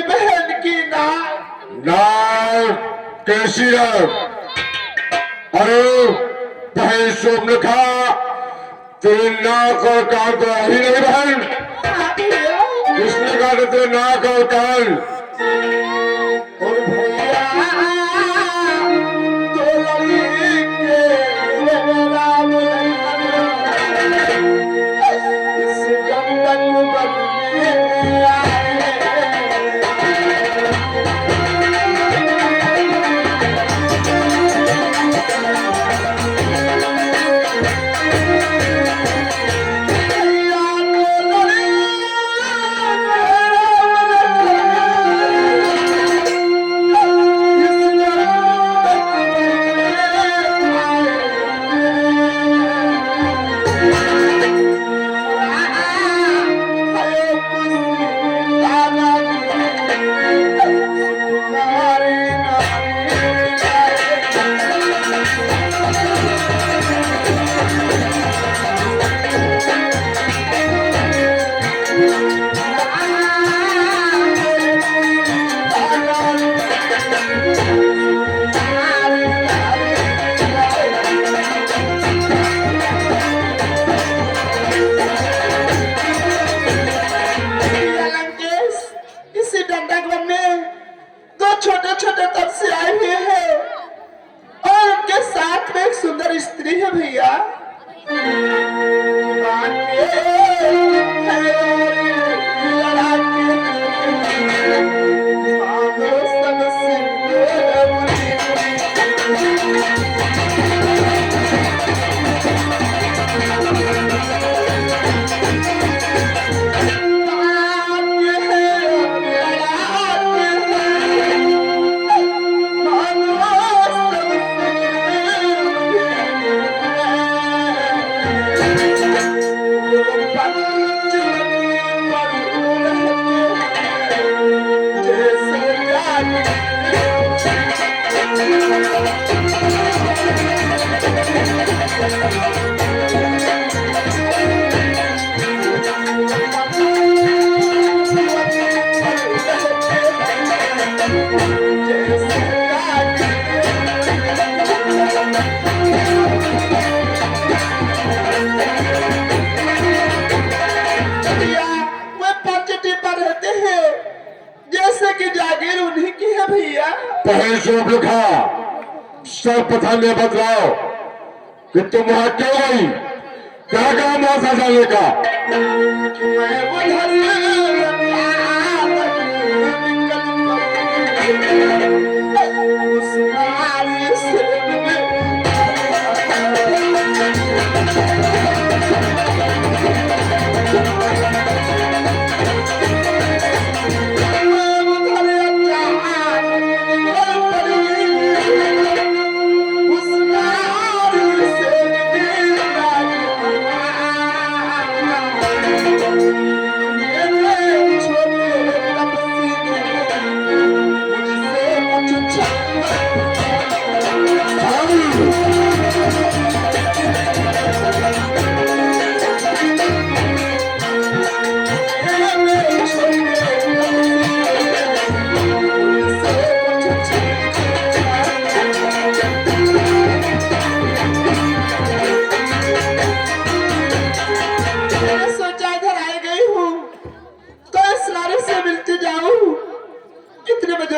बहन की नाम नाम कैसी है? अरे बहन शोभनखा, तेरी नाक और कान तो ही नहीं बहन। किसने कहा था तेरे नाक और कान? और भैया तो लड़के राम इस गंगन बदले आए। छोटे छोटे तब से आए हुए हैं और उनके साथ में एक सुंदर स्त्री है भैया। जागीर उन्हीं की है भैया। बहन शोभनखा, सब पता में बतलाओ कि तुम वहां क्यों आई? क्या काम वहां जाने का?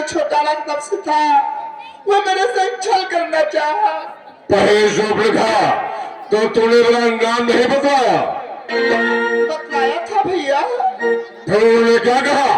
छोटा तब से था वो मेरे से छल करना चाहा। तो तूने मेरा नाम नहीं बताया? बतलाया था भैया। फिर उन्होंने क्या कहा?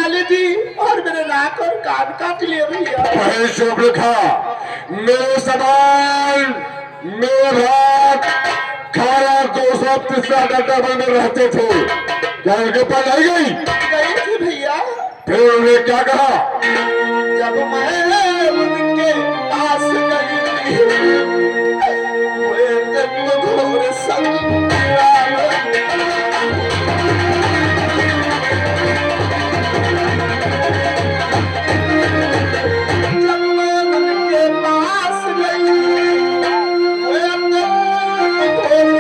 गाली दी और मेरे नाक और कान काट लिए भैया। भाई शोभरेखा, मेरे सामान, मेरे भात खाना 200 डबल में रहते थे, क्या उनके पास आई गई? गई थी भैया। फिर उन्होंने क्या कहा? जब मैं उनके पास गई वे घोर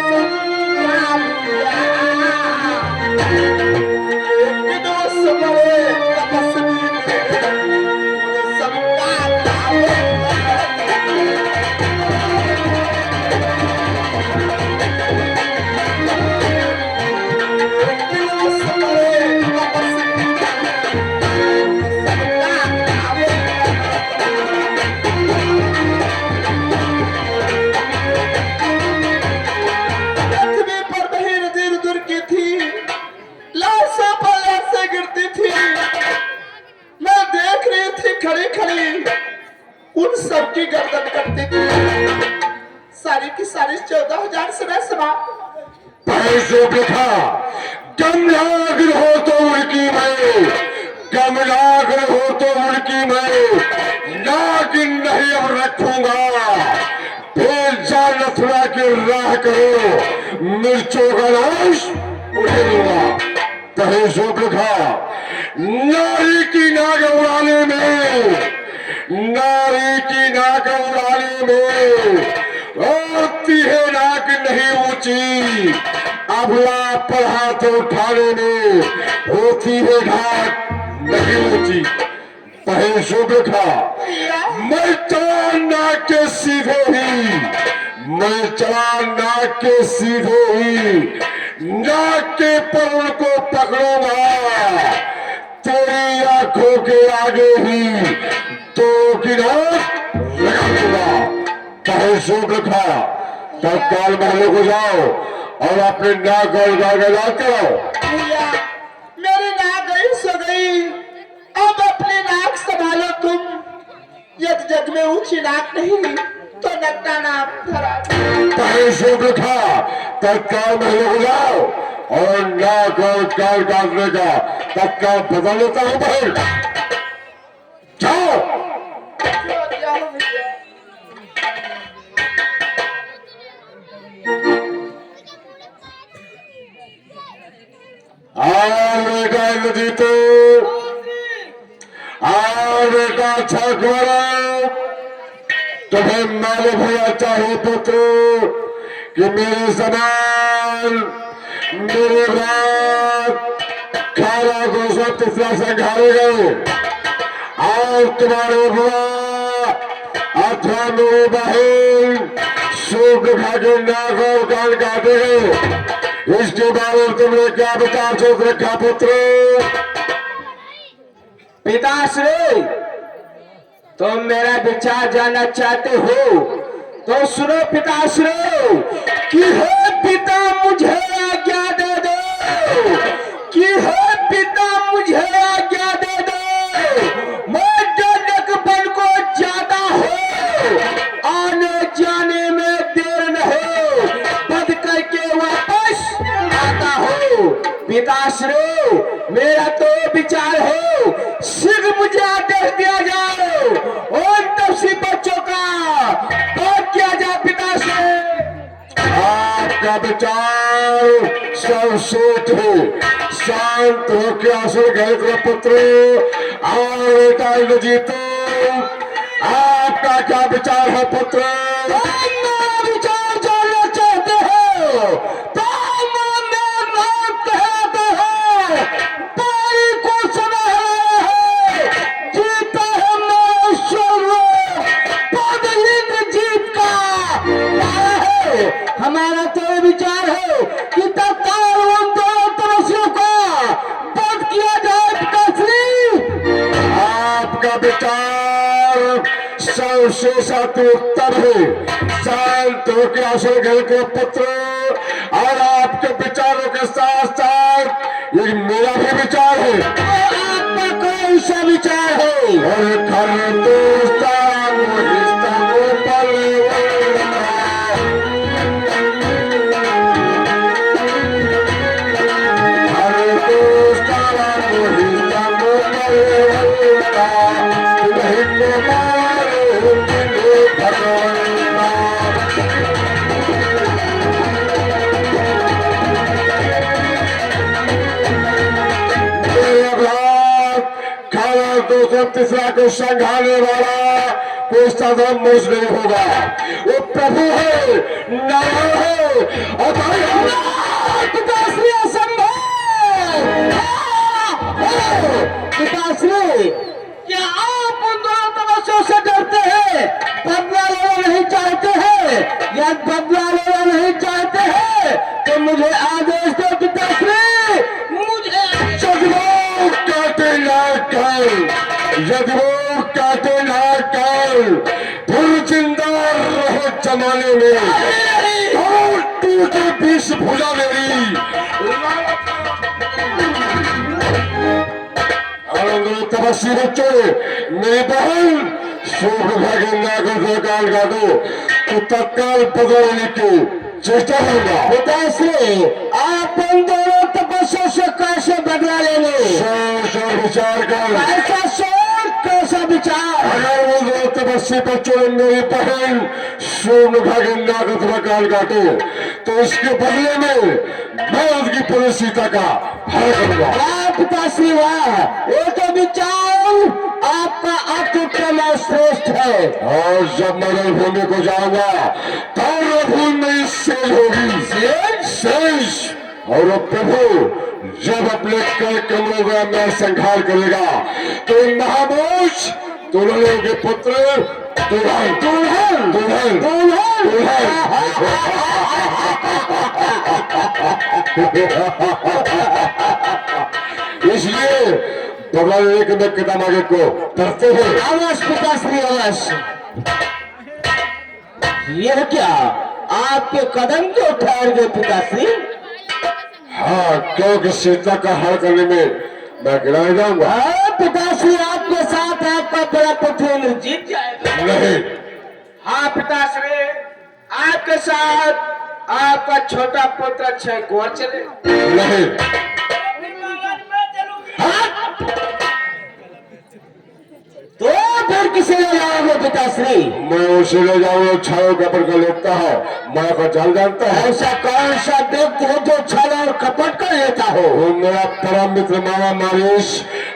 खड़ी खड़ी उन सबकी गर्दन करती थी। सारी की सारी 14,000 से समाप्त। पैसों पे था कमलागर हो तो उनकी मैं, कमलागर हो तो उनकी मैं, नागिन नहीं अब रखूंगा। फिर जा नथुरा की राह करो, मिर्चों का नाश उठे दूंगा। पैसों पे था नारी की नाग उड़ाने में, नारी की नाक उड़ाने में होती है नाक नहीं ऊंची, अबला पर हाथ उठाने में होती है घाट नहीं ऊंची। पहेशो देखा मैं चला नाक के सीधे ही, मैं चला नाक के सीधे ही, नाक के पर उनको पकड़ूंगा। तेरी आंखों के आगे ही तो किनार लगा दूंगा। पहेशो देखा तत्काल महलों को जाओ और अपने नाक और गाल लाते हो। भैया मेरी नाक गई सो गई, अब अपनी नाक संभालो तुम। यदि जग में ऊंची नाक नहीं तो नकटा नाक धरा। पहेशो देखा तत्काल महलों को जाओ और नाक और कान काटने का तत्काल बदल लेता हूं। बहन जाओ। जाओ भैया। बेटा नदी तो बेटा छकवारा तुम्हें मालूम होना चाहिए पुत्र कि मेरे समान मेरे बाद खाना को सब तीसरा संघारे गए और तुम्हारे बुआ अथवा मेरे बहन सूख खा के नाक और कान काटे गए। इसके बारे में तुमने क्या विचार सोच रखा पुत्र? पिताश्री, तुम मेरा विचार जानना चाहते हो तो सुनो पिताश्री कि हे पिता मुझे आज्ञा दे दो, कि हे पिता मुझे आज्ञा दे दो। मैं जनकपन को जाता हूँ, आने जाने में देर नहीं, बंद करके वापस आता हूँ। पिताश्री मेरा तो विचार है शीघ्र मुझे आदेश दिया जाए और तपसी बच्चों का बहुत किया जाए। पिताश्री आपका विचार सर्वश्रेष्ठ है, शांत होकर आसन गए पुत्र। और बेटा जीतो आपका क्या विचार है पुत्र? मेरा विचार जानना चाहते हो तो मेरा नाम कहते हो, पारी को सुना है, जीता है महेश्वर, पद इंद्र जीत का आया है। हमारा तो विचार है कि तत्काल उन दोनों तपस्वियों का वध किया जाए। पिताश्री आपका विचार सर्वश्रेष्ठ उत्तर है, शांत होकर आसन गए पुत्र। और आपके विचारों के साथ साथ ये मेरा भी विचार है। आपका कैसा विचार है? और कर दोस्ता मुहिस्ता को परवरना हर दोस्ता मुहिस्ता को परवरना नहीं तो मारो दिल भगवाना खाना 203 को संघाने वाला कोई साधारण मनुष्य नहीं होगा। वो प्रभु है, नारायण है और पिताश्री असंभव। पिताश्री, क्या आप उन दोनों तपस्या से डरते हैं? बदला लेना नहीं चाहते हैं? या बदला लेना नहीं चाहते हैं तो मुझे आदेश दो पिताश्री। मुझे काटे ना कर, यदि वो काटे ना कर, फिर जिंदा रहो जमाने में और टूटे बीच भुजा मेरी आनंद तपस्वी बच्चों, मेरी बहन सूर्य को काल का दो तो तत्काल बदलने की चेष्टा करूंगा। पिताश्री, आप उन दोनों तपस्या से कैसे बदला लेंगे? सोच विचार कर। ऐसा सोच, कैसा विचार? अगर वो दो तपस्वी बच्चों ने मेरी बहन सूर्य भागेंद्र को थोड़ा काल काटो तो इसके बदले में मैं उसकी पूरी सीता का हल करूंगा। वाह पिताश्री वाह, ये तो विचार आपका अत्युत्तम और श्रेष्ठ है। और जब मैं रणभूमि को जाऊंगा तो रणभूमि में शेष होगी शेष और वो प्रभु जब अपने कई कमरों का मैं संहार करेगा तो महामोज दुल्हनों के पुत्र दुल्हन दुल्हन दुल्हन दुल्हन इसलिए बदला लेने के मैं कदम आगे को करते हैं। अवश्य पिताश्री अवश्य। यह क्या आपके कदम क्यों ठहर गए पिताश्री? हाँ, क्योंकि सीता का हल करने में मैं गिराया जाऊंगा। हाँ पिताश्री, आपके साथ आपका बड़ा पुत्र जीत जाएगा। नहीं, हाँ पिताश्री, आपके साथ आपका छोटा पुत्र अक्षय कुंवर चले। नहीं, तो फिर किसे ले जाओगे पिताश्री? मैं उसे ले जाऊंगा छाओ कपड़ कर लेता है, मैं का जाल जानता है। ऐसा कौन सा व्यक्ति है जो छल और कपट कर लेता हो? वो मेरा परम मित्र मामा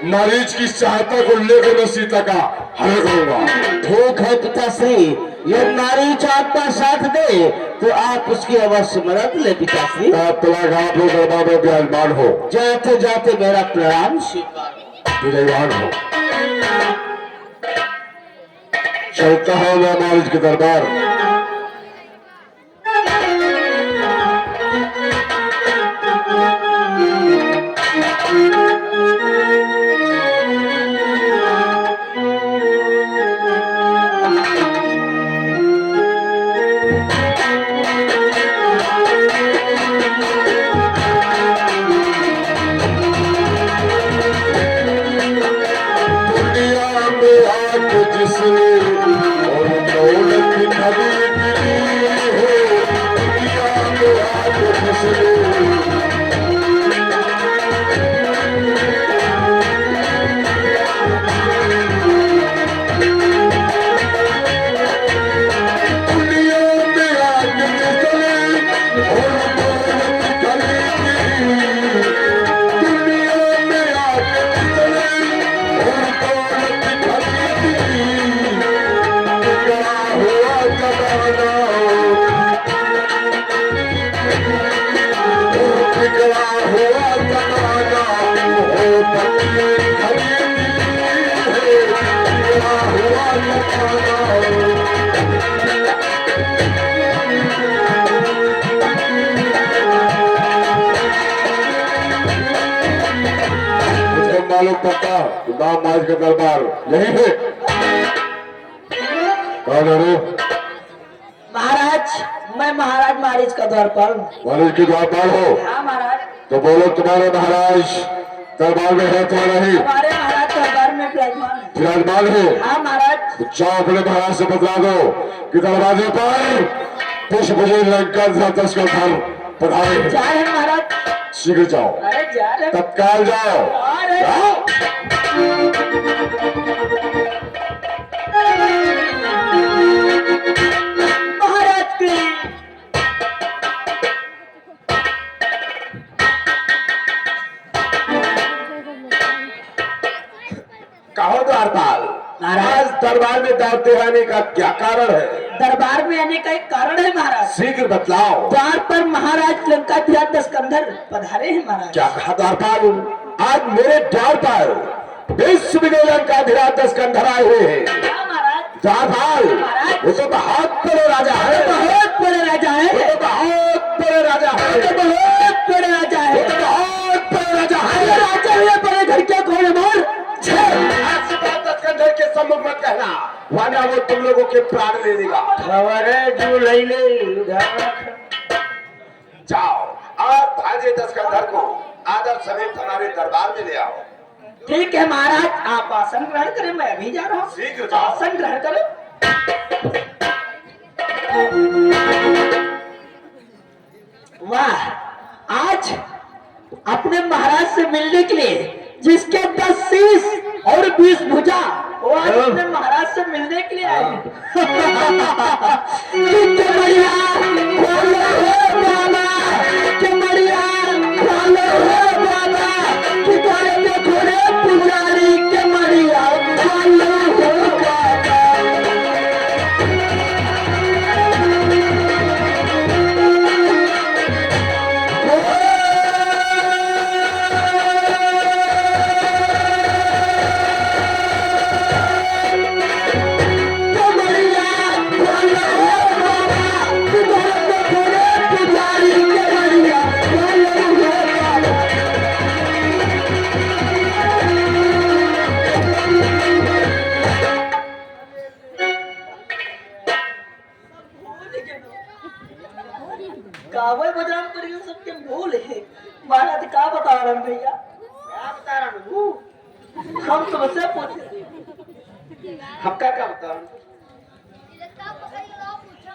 मारीच की सहायता को लेकर मैं सीता का हल करूंगा। ठीक है पिताश्री, ये मारीच आपका साथ दे तो आप उसकी अवश्य मदद ले पिताश्री। आप दरबार में विराजमान हो, जाते जाते मेरा प्रणाम स्वीकार। विराजमान हो। चलता हूँ मैं मारीच के दरबार। मालूम पड़ता नाम माज का दरबार यही है। कौन है? महाराज, मैं महाराज मारीच का द्वारपाल। मारीच के द्वारपाल हो? हाँ महाराज। तो बोलो तुम्हारे महाराज दरबार में है तो नहीं? हमारे महाराज दरबार में हैं विराजमान हैं। विराजमान हो। हाँ महाराज। जाओ अपने महाराज से बतला दो कि दरवाजे पर पुष्प जी लंका तस्कर धर पधारे। जा रहे हैं महाराज। शीघ्र जाओ, अरे जा रहे हैं। तत्काल जाओ। अरे जाओ। महाराज की कहो द्वारपाल, महाराज। आज दरबार में दावते आने का क्या कारण है? दरबार में आने का एक कारण है महाराज। शीघ्र बतलाओ। द्वार पर महाराज लंकाधिराज दस्कंधर पधारे हैं महाराज। क्या कहा द्वारपाल? आज मेरे द्वार पर विश्व विजय लंकाधिराज दस्कंधर आए हुए हैं। हाँ महाराज। द्वारपाल, महाराज। वो तो बहुत बड़े राजा है। बहुत बड़े राजा है। वो तो बहुत बड़े राजा है। बहुत बड़े राजा है। वो तो बहुत बड़े राजा है। अरे राजा हुए बड़े घर के घोड़े मार। ऐसी बात दस्कंधर के सम्मुख मत कहना, वरना वो तुम लोगों के प्राण ले लेगा। खबर है जो ले ले। जाओ, आप भाजे दस्कंधर को आदर समेत हमारे दरबार में ले आओ। ठीक है महाराज, आप आसन ग्रहण करें, मैं अभी जा रहा हूँ। शीघ्र जाओ। आसन ग्रहण करें। वाह, आज अपने महाराज से मिलने के लिए जिसके 10 शीश और 20 भुजा, वो आज अपने महाराज से मिलने के लिए आए हैं। कितने बढ़िया बोलो हो बाबा, कितने बढ़िया बोलो हो बाबा, कि गाय के घोड़े पुजारी के बढ़िया बोलो हो बाबा। कावल बजरंग परियों सबके भूल है। महाराज का बता रहे हैं भैया? क्या बता रहा हूँ? हम तुमसे पूछे। हमका क्या बता?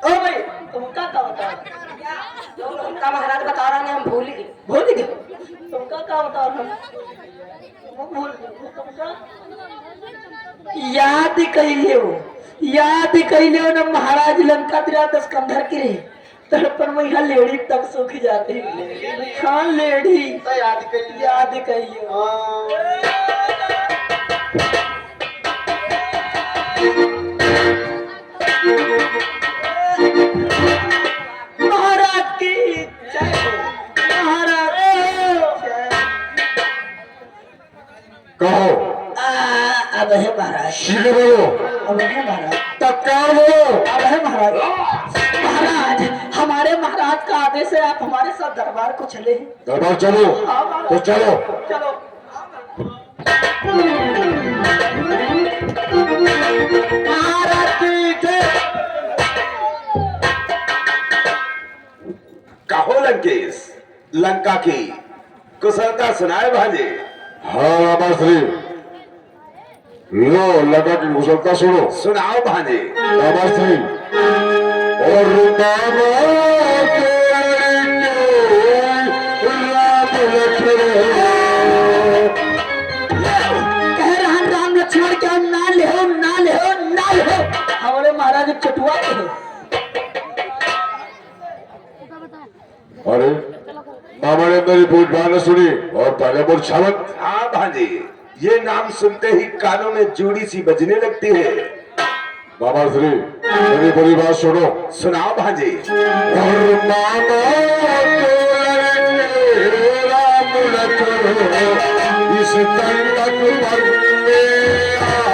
ओ भाई, तुमका क्या बता रहे हैं? तुमका महाराज बता रहे हैं, हम भूल गए। भूल गए? तुमका क्या बता रहे हैं? तुम भूल गए। तुमका याद कहिए हो, याद कहिए हो ना महाराज लंकाधिराज दस्कंधर के रे तड़पन में यहाँ लेडी तक सूख जाती है। हाँ लेडी तो याद कर लिया। याद कहिए हो। महाराज की जय हो। महाराज की जय। कहो, अब है महाराज। शीघ्र बोलो, अब है महाराज। तत्काल बोलो। अब है महाराज। महाराज, हमारे महाराज का आदेश है, आप हमारे साथ दरबार को चले। दरबार चलो, हाँ महाराज। तो चलो। चलो। महाराज की जय। कहो लंकेश, लंका की कुशलता सुनाए भांजे। हाँ रामाश्री, लो लगा की कुशलता सुनो। सुनाओ भांजे। रामाश्री, और बाबा कह रहा राम लक्ष्मण क्या ना ले हो, ना ले हो, ना ले हो। हमारे महाराज चटुआ के हैं। अरे मामा ने मेरी पूछ बात सुनी और पहले बोल छावत। हाँ भांजे, ये नाम सुनते ही कानों में जूड़ी सी बजने लगती है। बाबा श्री, मेरी बड़ी बात सुनो। सुनाओ भांजे। और मामा राम लखन इस तक पर में आए।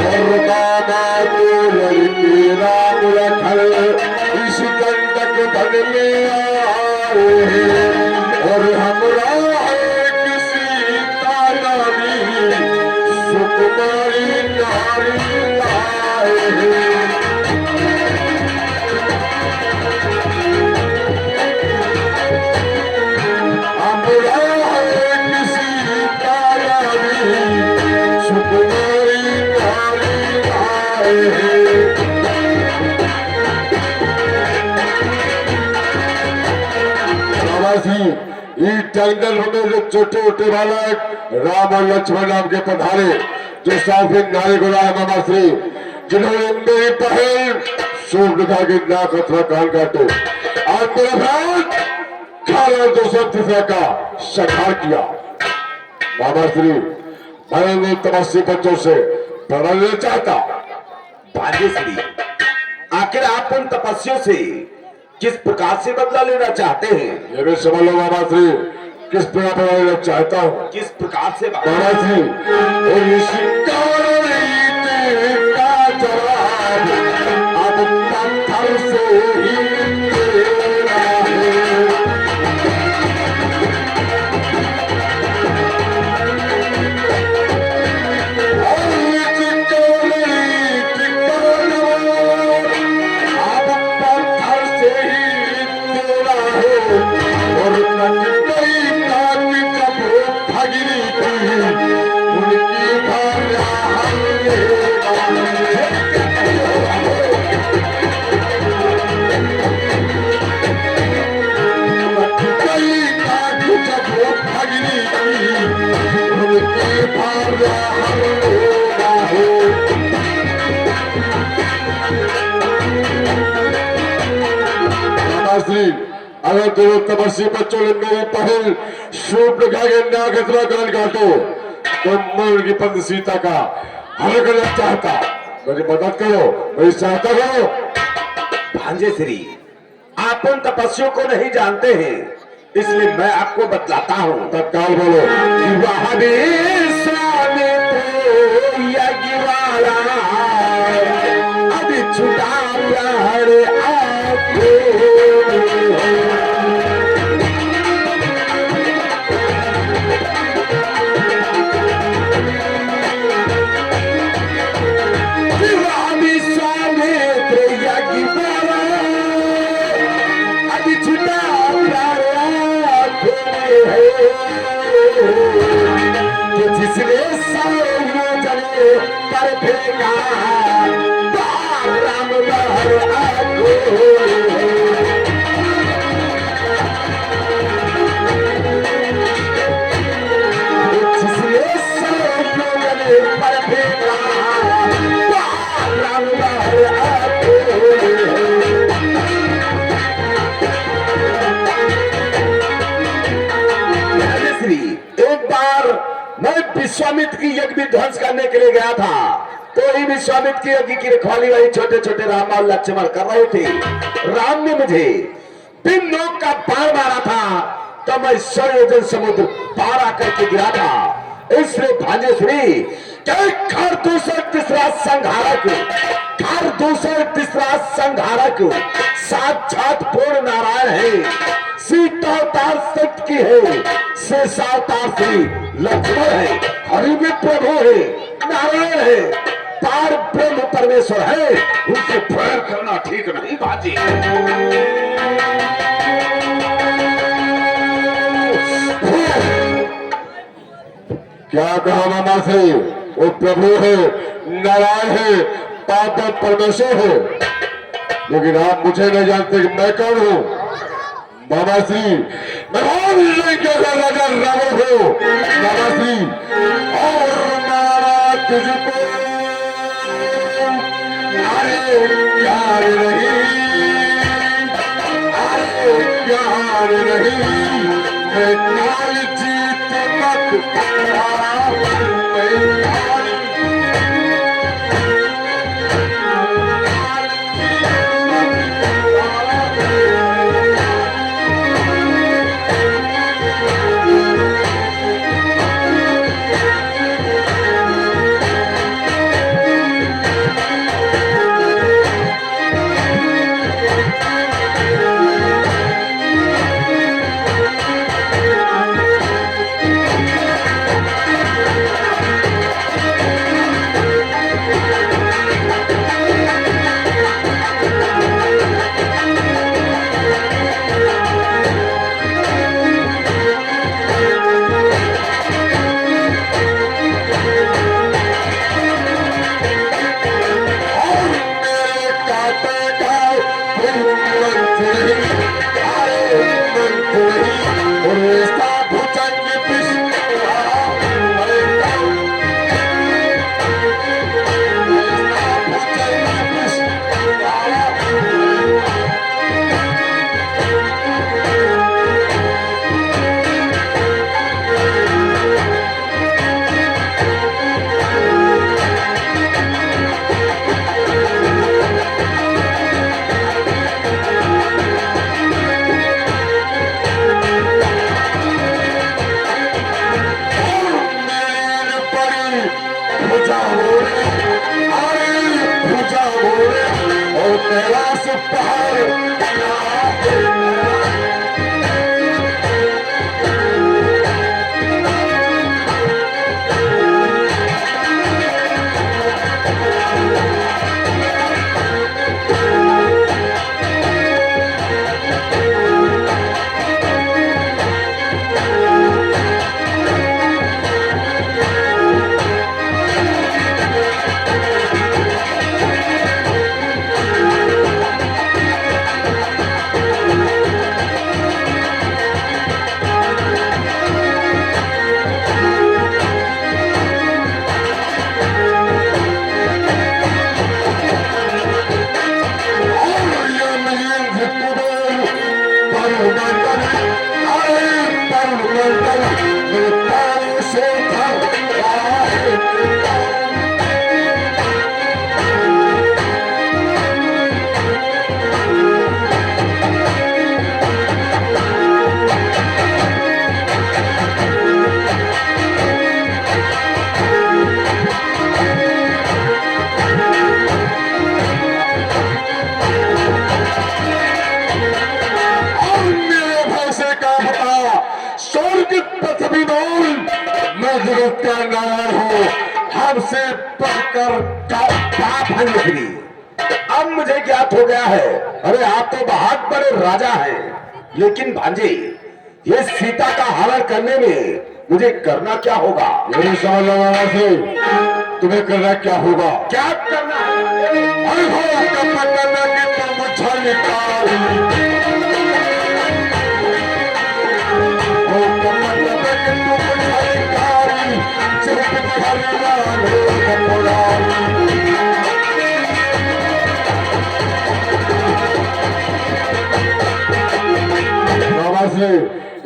और बाबा को लड़के राम लखन इस दंडक बन में आए। और हमरा एक सीता नारी सुकुमारी नारी लाए। बाबा श्री ये जंगल में जो छोटे छोटे बालक राम और लक्ष्मण नाम के पधारे जो साफिन नारी गुड़ा है बाबा श्री जिन्होंने मेरी पहल सूर्यखा के नाक अथवा कान काटे आज मेरा भ्रात खाना 230 का सखार किया बाबा श्री मैं ने तपस्वी बच्चों से प्रण लेना चाहता। भाग्यश्री, आखिर आप उन तपस्वियों से किस प्रकार से बदला लेना चाहते हैं? ये भी समझ लो बाबा श्री किस प्रकार प्रण लेना चाहता हूँ। किस प्रकार से बाबा श्री और शिकार का जवाब अब पत्थर से ही देना है। अगर दोनों तपस्वी बच्चों ने मेरी पहल शूर्पणखा के नाक अथवा कान काटो तो मैं उनकी पत्नी सीता का हल करना चाहता। मेरी मदद करो, मेरी सहायता करो। भांजेश्री, आप उन तपस्वियों को नहीं जानते हैं, इसलिए मैं आपको बतलाता हूँ। तत्काल बोलो। अभी छुटा प्यार आपको जिसने सारे जले पर फेंका राम लहर आगो जिसने सारे जले पर फेंका राम लहर आगो। एक बार मैं विश्वामित्र की यज्ञ भी ध्वंस करने के लिए गया था, तो ही विश्वामित्र की यज्ञ की रखवाली वही छोटे छोटे राम और लक्ष्मण कर रहे थे। राम ने मुझे 3 लोक का पार मारा था, तो मैं 100 योजन समुद्र पार आकर के गिरा था। इसलिए भांजेश्री घर दूसर तीसरा संहारक, घर दूसर तीसरा संहारक साक्षात पूर्ण नारायण है। सीता अवतार सत्य की है, शेषावतार श्री लक्ष्मण है, हरि भी प्रभु है, नारायण है, पार ब्रह्म परमेश्वर है। उनसे प्रेम करना ठीक नहीं बाजी। क्या कहा मामा से? वो प्रभु है, नारायण है, पाप परमेश्वर है, लेकिन आप मुझे नहीं जानते कि मैं कौन हूँ। बाबा श्री मैं रावण हो बाबा श्री और मारा तुझको अरे प्यार नहीं, अरे प्यार नहीं, मैं काल जीत मत कैलाश पहाड़ हमसे बढ़कर बाप है। अब मुझे ज्ञात हो गया है। अरे आप तो बहुत बड़े राजा हैं, लेकिन भांजे ये सीता का हरण करने में मुझे करना क्या होगा? मेरी समझ लगाना से तुम्हें करना क्या होगा? क्या करना है? अरे हो करना कि तुम मुझे निकाल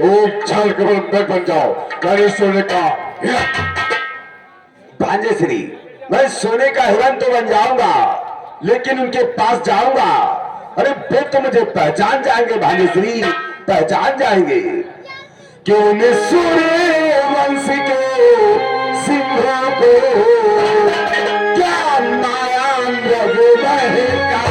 एक छाल केवल बैठ बन जाओ। मैंने सोने का भांजे श्री, मैं सोने का हिरण तो बन जाऊंगा, लेकिन उनके पास जाऊंगा। अरे वो तो मुझे पहचान जाएंगे भांजे श्री, पहचान जाएंगे कि उन्हें सूर्य वंश के सिंहों को क्या माया मृग बहकाएगा।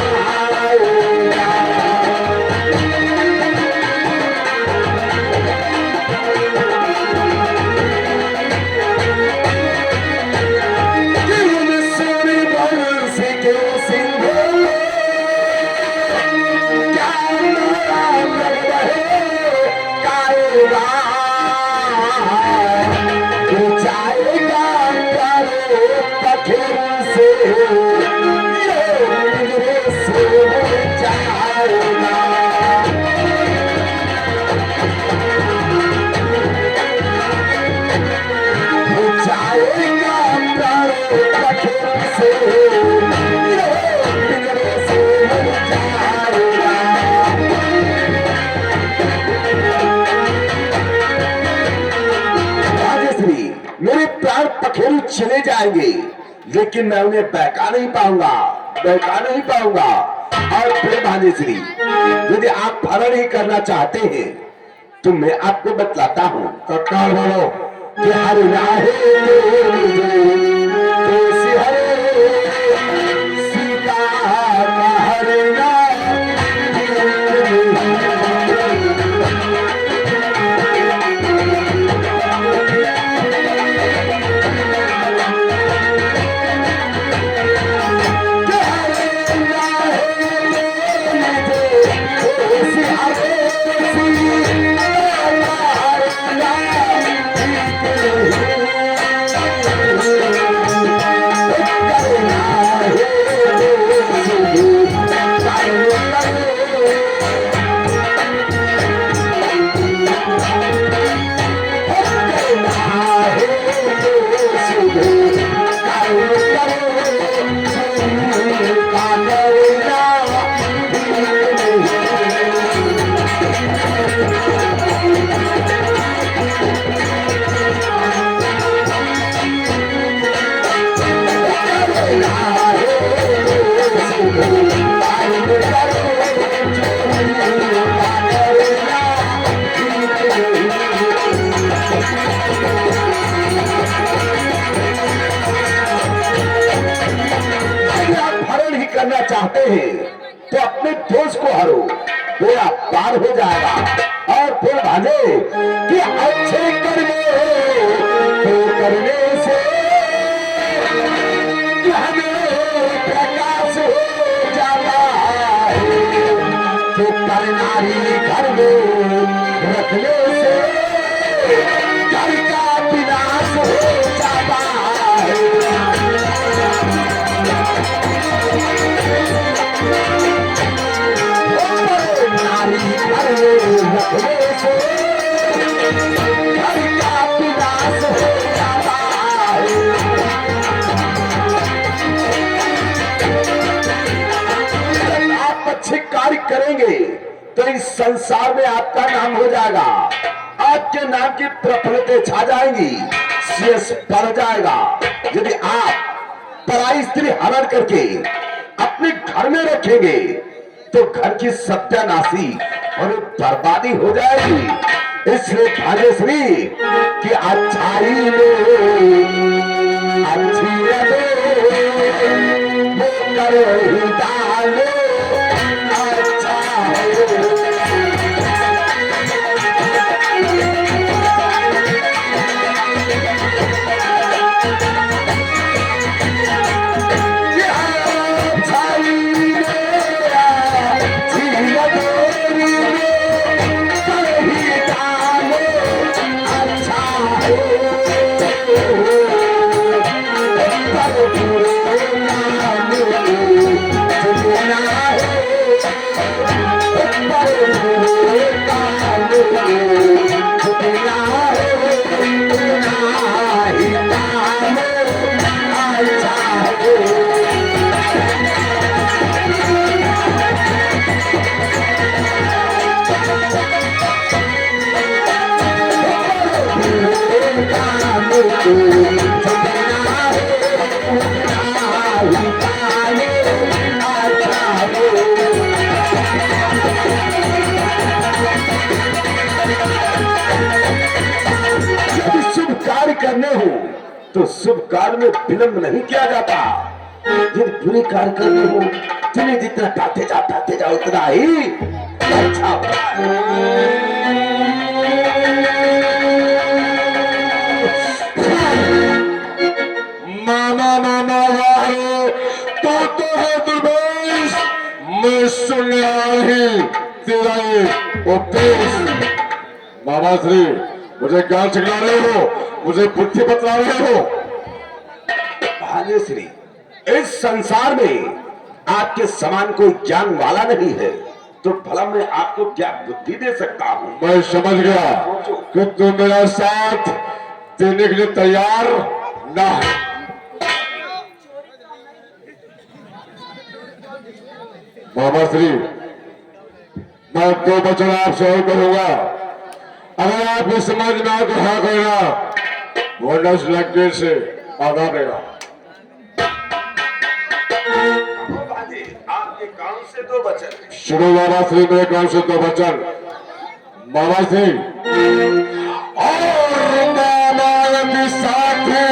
मेरे प्राण पखेरु चले जाएंगे, लेकिन मैं उन्हें बहका नहीं पाऊंगा, बहका नहीं पाऊंगा। और फिर भांजे श्री, यदि आप हरण ही करना चाहते हैं तो मैं आपको बतलाता हूँ। तत्काल बोलो कि हर राहे सीता का हरना चाहते हैं तो अपने दोष को हरो, बेड़ा पार हो जाएगा। और फिर भाजे कि अच्छे कर्म तो करने से हमें प्रकाश हो जाता है, तो करनारी घर में रखने से घर का विनाश हो जाता है। नारी घर में रखने से घर का विनाश हो जाता है। आप अच्छे कार्य करेंगे तो इस संसार में आपका नाम हो जाएगा, आपके नाम की प्रफुल्लता छा जाएंगी, शेष बढ़ जाएगा। यदि आप पराई स्त्री हरण करके अपने घर में रखेंगे तो घर की सत्यानाशी और बर्बादी हो जाएगी। इसलिए भाग्यश्री कि अच्छाई में अच्छी रहे, वो करो ही डालो अच्छा हो। करने हो तो शुभ कार्य में विलंब नहीं किया जाता। यदि बुरे कार्य करने हो तुम्हें जितना टालते जाओ उतना ही अच्छा होता है। मामा तो है दुर्वेश, मैं सुन रहा ही तेरा ये उपदेश। मामा श्री मुझे ज्ञान सिखला रहे हो, मुझे बुद्धि बतला रहे हो। भाग्यश्री इस संसार में आपके समान कोई ज्ञान वाला नहीं है, तो भला मैं आपको क्या बुद्धि दे सकता हूँ। मैं समझ गया कि तू मेरा साथ देने के लिए तैयार ना है। मामा श्री मैं दो वचन आपसे और कहूंगा, अगर आपकी समझ में आए तो हाँ कहना, बोनस लैंग्वेज से आधा देगा। आपके काम से दो वचन सुनो बाबा श्री, मेरे काम से दो वचन। बाबा श्री और बाबा भी साथी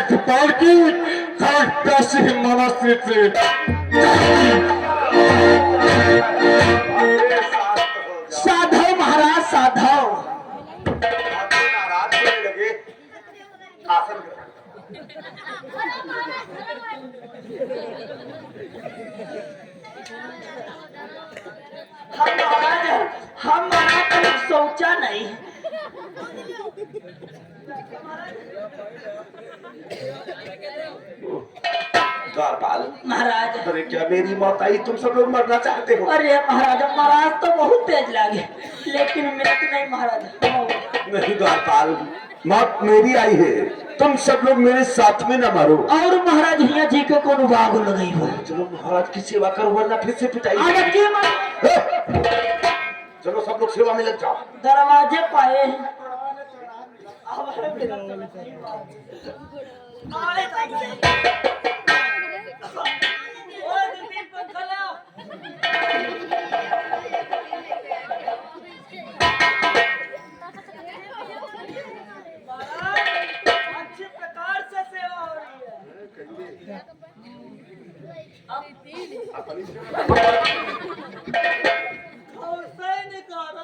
गोपाल की पैसे मनस्थित से साधव महाराज साधव। नाराज होने लगे। आसन हम महाराज कभी सोचा नहीं। द्वारपाल महाराज अरे क्या मेरी मौत आई? तुम सब लोग मरना चाहते हो? अरे महाराज महाराज तो बहुत तेज लागे लेकिन मृत नहीं महाराज। नहीं द्वारपाल, मौत मेरी आई है, तुम सब लोग मेरे साथ में न मरो। और महाराज हिया जी के कोनो बाग लगाई हो। चलो महाराज की सेवा करो वरना फिर से पिटाई। आगे के महाराज चलो सब लोग सेवा में लग जाओ। दरवाजे पाए हैं। अच्छे प्रकार से सेवा हो रही है। और सैनिक आ रहा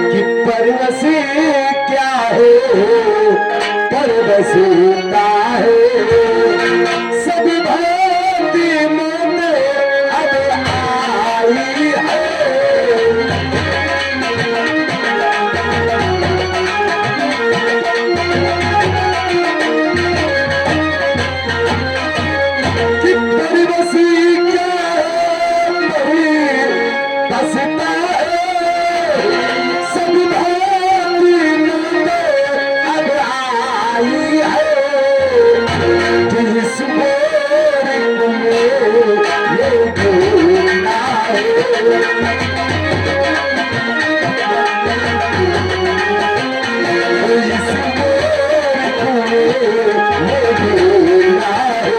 कि परवसी क्या है, परवसीता है सभी भांति मन अब आई है। कि परवसी क्या है, परवसीता है सभी भांति मन अब आई है। जिस मोर में ये ढूंढना है, जिस मोर में ये ढूंढना है,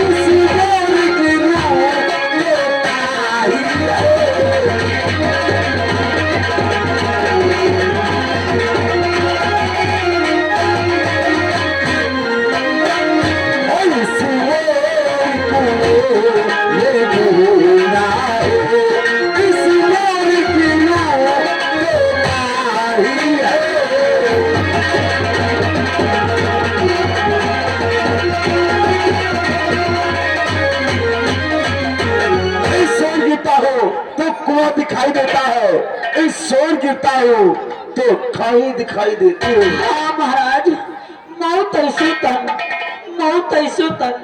उस मोर की रूह ये आई है। इस मोर को ये ढूंढना है, इस मोर की रूह ये आई है। सोन गिरता हो तो कुआं दिखाई देता है, इस सोन गिरता हो तो खाई दिखाई देती है। हाँ महाराज मौत ऐसे तन मौत ऐसे तन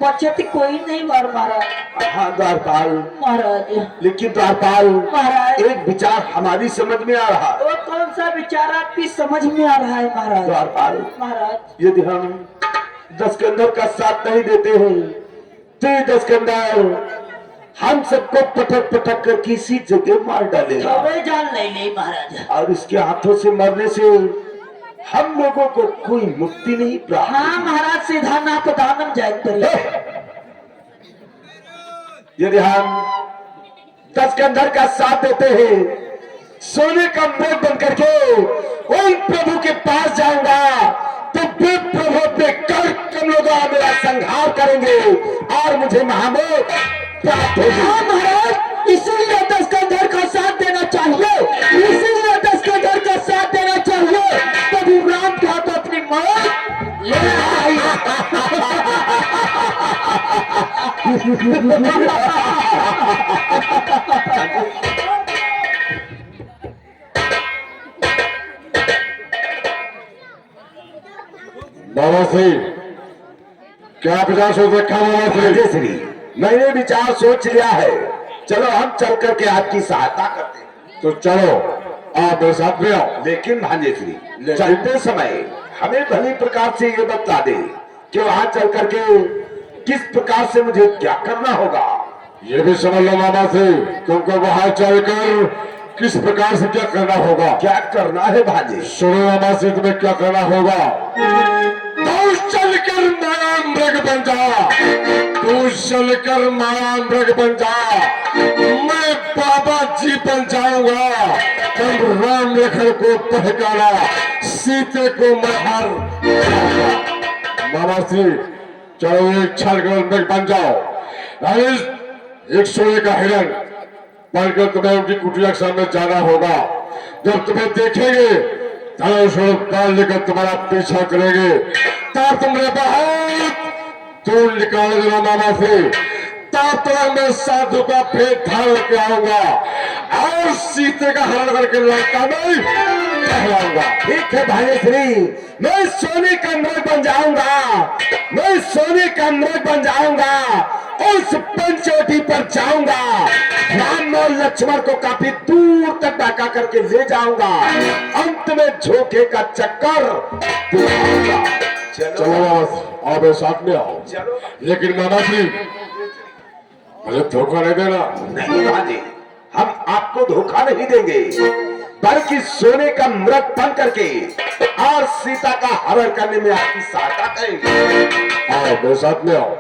बचत कोई नहीं बार महाराज। हाँ द्वारपाल, महाराज लेकिन द्वारपाल महाराज एक विचार हमारी समझ में आ रहा है। वो कौन सा विचार आपकी समझ में आ रहा है महाराज? द्वारपाल महाराज यदि हम दस्कंदर का साथ नहीं देते हैं तो ये दस्कंदर हम सबको पटक पटक कर किसी जगह मार डालेगा थोड़े जान ले ले महाराज। और इसके हाथों से मरने से हम लोगों को कोई मुक्ति नहीं प्राप्त। हाँ महाराज सीधा ना तो दानम जाए करिए। यदि हम दस्कंदर का साथ देते हैं, सोने का मोर बन करके उन प्रभु के पास जाऊंगा तो वे प्रभु पे कर कमलों द्वारा मेरा संहार करेंगे और मुझे महामोद प्राप्त होगी। हाँ महाराज इसीलिए दस्कंदर का साथ देना चाहिए, इसीलिए दस्कंदर का साथ देना चाहिए। तभी राम क्या तो अपनी मौत ले आई। बाबा श्री क्या विचार सोच रखा बाबा श्री? मैंने विचार सोच लिया है, चलो हम चल करके आपकी सहायता करते हैं। तो चलो आप मेरे साथ में आओ। लेकिन भांजे श्री चलते समय हमें भली प्रकार से ये बता दे कि वहां चल करके किस प्रकार से मुझे क्या करना होगा। ये भी समझ लो बाबा से, तुमको वहां चलकर किस प्रकार से क्या करना होगा। क्या करना है भाजी? सुनो मामा से, तुम्हें क्या करना होगा। तू चलकर माया मृग बन जा, तू चलकर माया मृग बन जा, मैं बाबा जी बन जाऊंगा। तब राम लखन को पहचाना, सीते को मैं हर मामा जी चलो एक छलकर मृग बन जाओ। एक सोने का हिरण बनकर तुम्हें उनकी कुटिया के सामने जाना होगा। जब तुम्हें देखेंगे धनुष लेकर तुम्हारा पीछा करेंगे, तब तुमने बहुत दूर निकाल देना मामा से। तब तो मैं साधु का भेद धारण के आऊंगा और सीते का हरण करके लंका में कहलाऊंगा। ठीक है भाई श्री, मैं सोने का मृग बन जाऊंगा, मैं सोने का मृग बन जाऊंगा, उस पंचवटी पर जाऊंगा, राम और लक्ष्मण को काफी दूर तक धक्का करके ले जाऊंगा, अंत में झोंके का चक्कर दिखाऊंगा। चलो मामा आओ, साथ में आओ। चलो। लेकिन मामा जी मुझे धोखा नहीं देना। नहीं भाजी, हम आपको धोखा नहीं देंगे, बल्कि सोने का मृग बन करके और सीता का हरण करने में आपकी सहायता करेंगे। आओ मेरे साथ में आओ।